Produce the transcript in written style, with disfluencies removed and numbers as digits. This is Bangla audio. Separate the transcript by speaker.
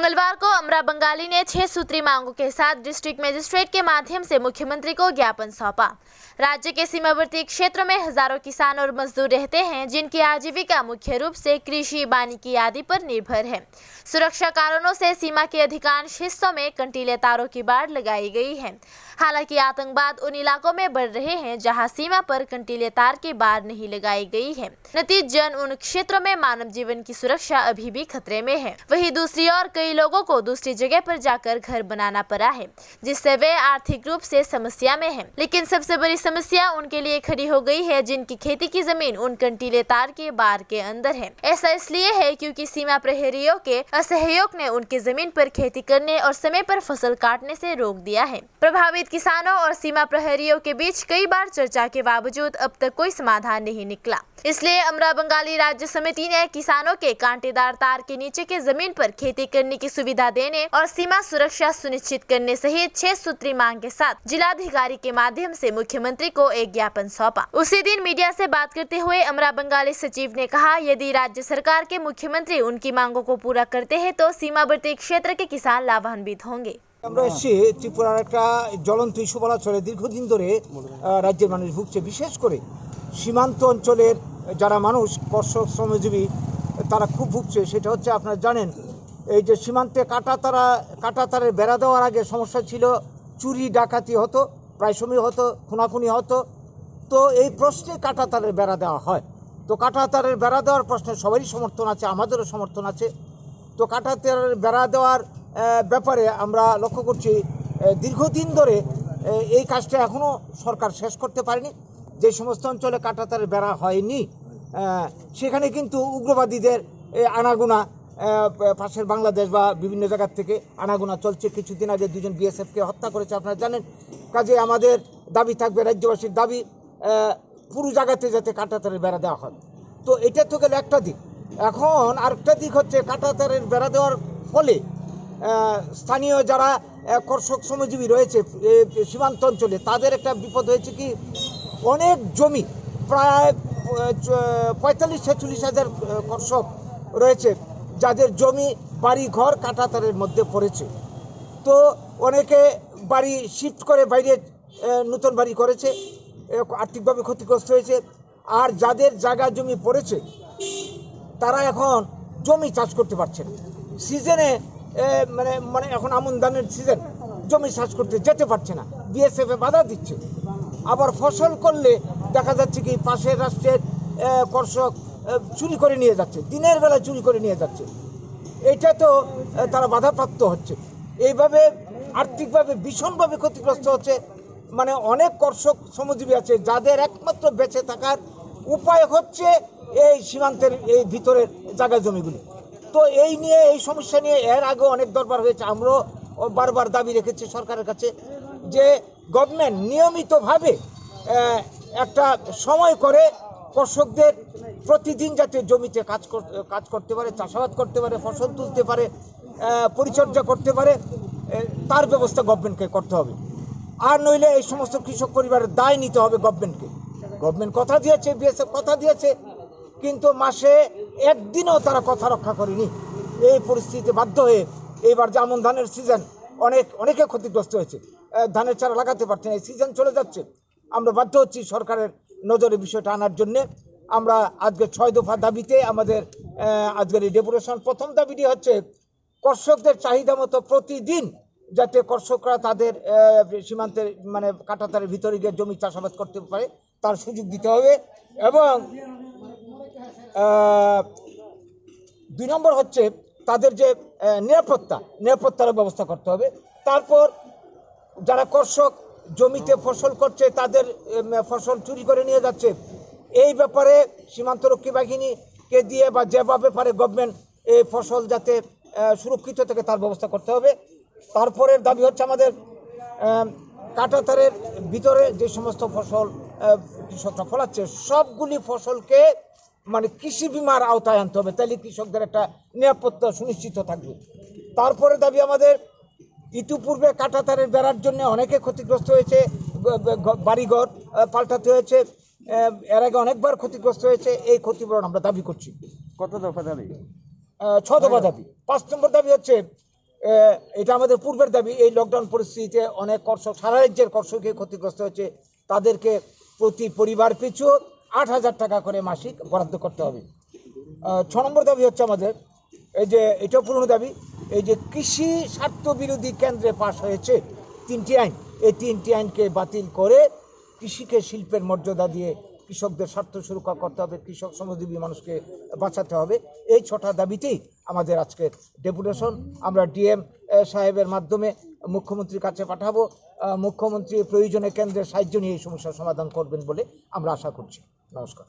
Speaker 1: मंगलवार को अमरा बंगाली ने 6 सूत्री मांगों के साथ डिस्ट्रिक्ट मजिस्ट्रेट के माध्यम से मुख्यमंत्री को ज्ञापन सौंपा। राज्य के सीमावर्ती क्षेत्रों में हजारों किसान और मजदूर रहते हैं, जिनकी आजीविका मुख्य रूप से कृषि, वानिकी आदि पर निर्भर है। सुरक्षा कारणों से सीमा के अधिकांश हिस्सों में कंटीले तारों की बाड़ लगाई गई है। हालांकि आतंकवाद उन इलाकों में बढ़ रहे हैं जहां सीमा पर कंटीले तार की बाड़ नहीं लगाई गई है। नतीजतन उन क्षेत्रों में मानव जीवन की सुरक्षा अभी भी खतरे में है। वहीं दूसरी ओर कई लोगों को दूसरी जगह पर जाकर घर बनाना पड़ा है, जिससे वे आर्थिक रूप से समस्या में हैं। लेकिन सबसे बड़ी समस्या उनके लिए खड़ी हो गई है जिनकी खेती की जमीन उन कंटीले तार के बाड़ के अंदर है। ऐसा इसलिए है क्योंकि सीमा प्रहरियों के असहयोग ने उनकी जमीन पर खेती करने और समय पर फसल काटने से रोक दिया है। प्रभावित किसानों और सीमा प्रहरियों के बीच कई बार चर्चा के बावजूद अब तक कोई समाधान नहीं निकला। इसलिए अमरा बंगाली राज्य समिति ने किसानों के कांटेदार तार के नीचे के जमीन पर खेती करने की सुविधा देने और सीमा सुरक्षा सुनिश्चित करने सहित 6 सूत्री मांग के साथ जिलाधिकारी के माध्यम से मुख्यमंत्री को एक ज्ञापन सौंपा। उसी दिन मीडिया से बात करते हुए अमरा बंगाली सचिव ने कहा, यदि राज्य सरकार के मुख्यमंत्री उनकी मांगों को पूरा करते हैं तो सीमावर्ती क्षेत्र के किसान लाभान्वित होंगे।
Speaker 2: আমরা এসেছি ত্রিপুরার একটা জ্বলন্ত ইস্যু বলা চলে। দীর্ঘদিন ধরে রাজ্যের মানুষ ভুগছে, বিশেষ করে সীমান্ত অঞ্চলের যারা মানুষ কর্ষক শ্রমজীবী তারা খুব ভুগছে। সেটা হচ্ছে আপনারা জানেন, এই যে সীমান্তে কাঁটাতারের বেড়া দেওয়ার আগে সমস্যা ছিল, চুরি ডাকাতি হতো, প্রায় সময় হতো, খুনাখুনি হতো। তো এই প্রশ্নে কাঁটাতারের বেড়া দেওয়া হয়। তো কাঁটাতারের বেড়া দেওয়ার প্রশ্নে সবারই সমর্থন আছে, আমাদেরও সমর্থন আছে। তো কাঁটাতারের বেড়া দেওয়ার ব্যাপারে আমরা লক্ষ্য করছি দীর্ঘদিন ধরে এই কাজটা এখনও সরকার শেষ করতে পারেনি। যে সমস্ত অঞ্চলে কাঁটাতারের বেড়া হয়নি সেখানে কিন্তু উগ্রবাদীদের আনাগোনা পাশের বাংলাদেশ বা বিভিন্ন জায়গার থেকে আনাগোনা চলছে। কিছুদিন আগে 2জন বিএসএফকে হত্যা করেছে, আপনারা জানেন। কাজে আমাদের দাবি থাকবে, রাজ্যবাসীর দাবি, পুরো জায়গাতে যাতে কাঁটাতারের বেড়া দেওয়া হয়। তো এটা তো গেলে একটা দিক। এখন আরেকটা দিক হচ্ছে কাঁটাতারের বেড়া দেওয়ার ফলে স্থানীয় যারা কর্ষক শ্রমজীবী রয়েছে সীমান্ত অঞ্চলে তাদের একটা বিপদ হয়েছে কি, অনেক জমি প্রায় 45-46 হাজার কর্ষক রয়েছে যাদের জমি বাড়ি ঘর কাঁটাতারের মধ্যে পড়েছে। তো অনেকে বাড়ি শিফট করে বাইরে নতুন বাড়ি করেছে, আর্থিকভাবে ক্ষতিগ্রস্ত হয়েছে। আর যাদের জায়গা জমি পড়েছে তারা এখন জমি চাষ করতে পারছে না। সিজনে মানে এখন আমন ধানের সিজন, জমি চাষ করতে যেতে পারছে না, বিএসএফ বাধা দিচ্ছে। আবার ফসল করলে দেখা যাচ্ছে কি পাশের রাষ্ট্রের কর্ষক চুরি করে নিয়ে যাচ্ছে, দিনের বেলা চুরি করে নিয়ে যাচ্ছে। এটা তো তারা বাধাপ্রাপ্ত হচ্ছে। এইভাবে আর্থিকভাবে ভীষণভাবে ক্ষতিগ্রস্ত হচ্ছে। মানে অনেক কর্ষক শ্রমজীবী আছে যাদের একমাত্র বেঁচে থাকার উপায় হচ্ছে এই সীমান্তের এই ভিতরের জায়গা জমিগুলি। তো এই নিয়ে, এই সমস্যা নিয়ে এর আগে অনেক দরবার হয়েছে। আমরাও বারবার দাবি রেখেছি সরকারের কাছে যে গভর্নমেন্ট নিয়মিতভাবে একটা সময় করে কর্ষকদের প্রতিদিন যাতে জমিতে কাজ করতে পারে, চাষাবাদ করতে পারে, ফসল তুলতে পারে, পরিচর্যা করতে পারে, তার ব্যবস্থা গভর্নমেন্টকে করতে হবে। আর নইলে এই সমস্ত কৃষক পরিবারের দায় নিতে হবে গভর্নমেন্টকে। গভর্নমেন্ট কথা দিয়েছে, বিএসএফ কথা দিয়েছে, কিন্তু মাসে একদিনও তারা কথা রক্ষা করেনি। এই পরিস্থিতিতে বাধ্য হয়ে এইবার যে আমন ধানের সিজন অনেকে ক্ষতিগ্রস্ত হয়েছে, ধানের চারা লাগাতে পারছে না, এই সিজন চলে যাচ্ছে। আমরা বাধ্য হচ্ছি সরকারের নজরে বিষয়টা আনার জন্যে। আমরা আজকে 6 দফা দাবিতে আমাদের আজকের এই ডেপুটেশন। প্রথম দাবিটি হচ্ছে কর্ষকদের চাহিদা মতো প্রতিদিন যাতে কর্ষকরা তাদের সীমান্তের মানে কাঁটাতারের ভিতরে গিয়ে জমি চাষাবাদ করতে পারে তার সুযোগ দিতে হবে। এবং 2 নম্বর হচ্ছে তাদের যে নিরাপত্তার ব্যবস্থা করতে হবে। তারপর যারা কর্ষক জমিতে ফসল করছে তাদের ফসল চুরি করে নিয়ে যাচ্ছে, এই ব্যাপারে সীমান্তরক্ষী বাহিনীকে দিয়ে বা যেভাবে পারে গভর্নমেন্ট এই ফসল যাতে সুরক্ষিত থাকে তার ব্যবস্থা করতে হবে। তারপরের দাবি হচ্ছে আমাদের কাঁটাতারের ভিতরে যে সমস্ত ফসল কৃষকরা ফলাচ্ছে সবগুলি ফসলকে মানে কৃষি বিমার আওতায় আনতে হবে, তাহলে কৃষকদের একটা নিরাপত্তা সুনিশ্চিত থাকবে। তারপরে দাবি আমাদের, ইতিপূর্বে কাঁটাতারের বেড়ার জন্য অনেকে ক্ষতিগ্রস্ত হয়েছে, বাড়িঘর পাল্টাতে হয়েছে, এর আগে অনেকবার ক্ষতিগ্রস্ত হয়েছে। এই ক্ষতিপূরণ আমরা দাবি করছি।
Speaker 3: কত দফা দাবি?
Speaker 2: 6 দফা দাবি। 5 নম্বর দাবি হচ্ছে এটা আমাদের পূর্বের দাবি। এই লকডাউন পরিস্থিতিতে অনেক কর্ষক, সারা রাজ্যের কর্ষকই ক্ষতিগ্রস্ত হচ্ছে, তাদেরকে প্রতি পরিবার পিছু 8,000 টাকা করে মাসিক বরাদ্দ করতে হবে। 6 নম্বর দাবি হচ্ছে আমাদের, এই যে এটাও পুরনো দাবি, এই যে কৃষি স্বার্থ বিরোধী কেন্দ্রে পাশ হয়েছে 3টি আইন, এই 3টি আইনকে বাতিল করে কৃষিকে শিল্পের মর্যাদা দিয়ে কৃষকদের স্বার্থ সুরক্ষা করতে হবে, কৃষক শ্রমজীবী মানুষকে বাঁচাতে হবে। এই 6টা দাবিতেই আমাদের আজকের ডেপুটেশন। আমরা ডিএম সাহেবের মাধ্যমে মুখ্যমন্ত্রীর কাছে পাঠাবো। মুখ্যমন্ত্রী প্রয়োজনে কেন্দ্রের সাহায্য নিয়ে এই সমস্যার সমাধান করবেন বলে আমরা আশা করছি। নমস্কার।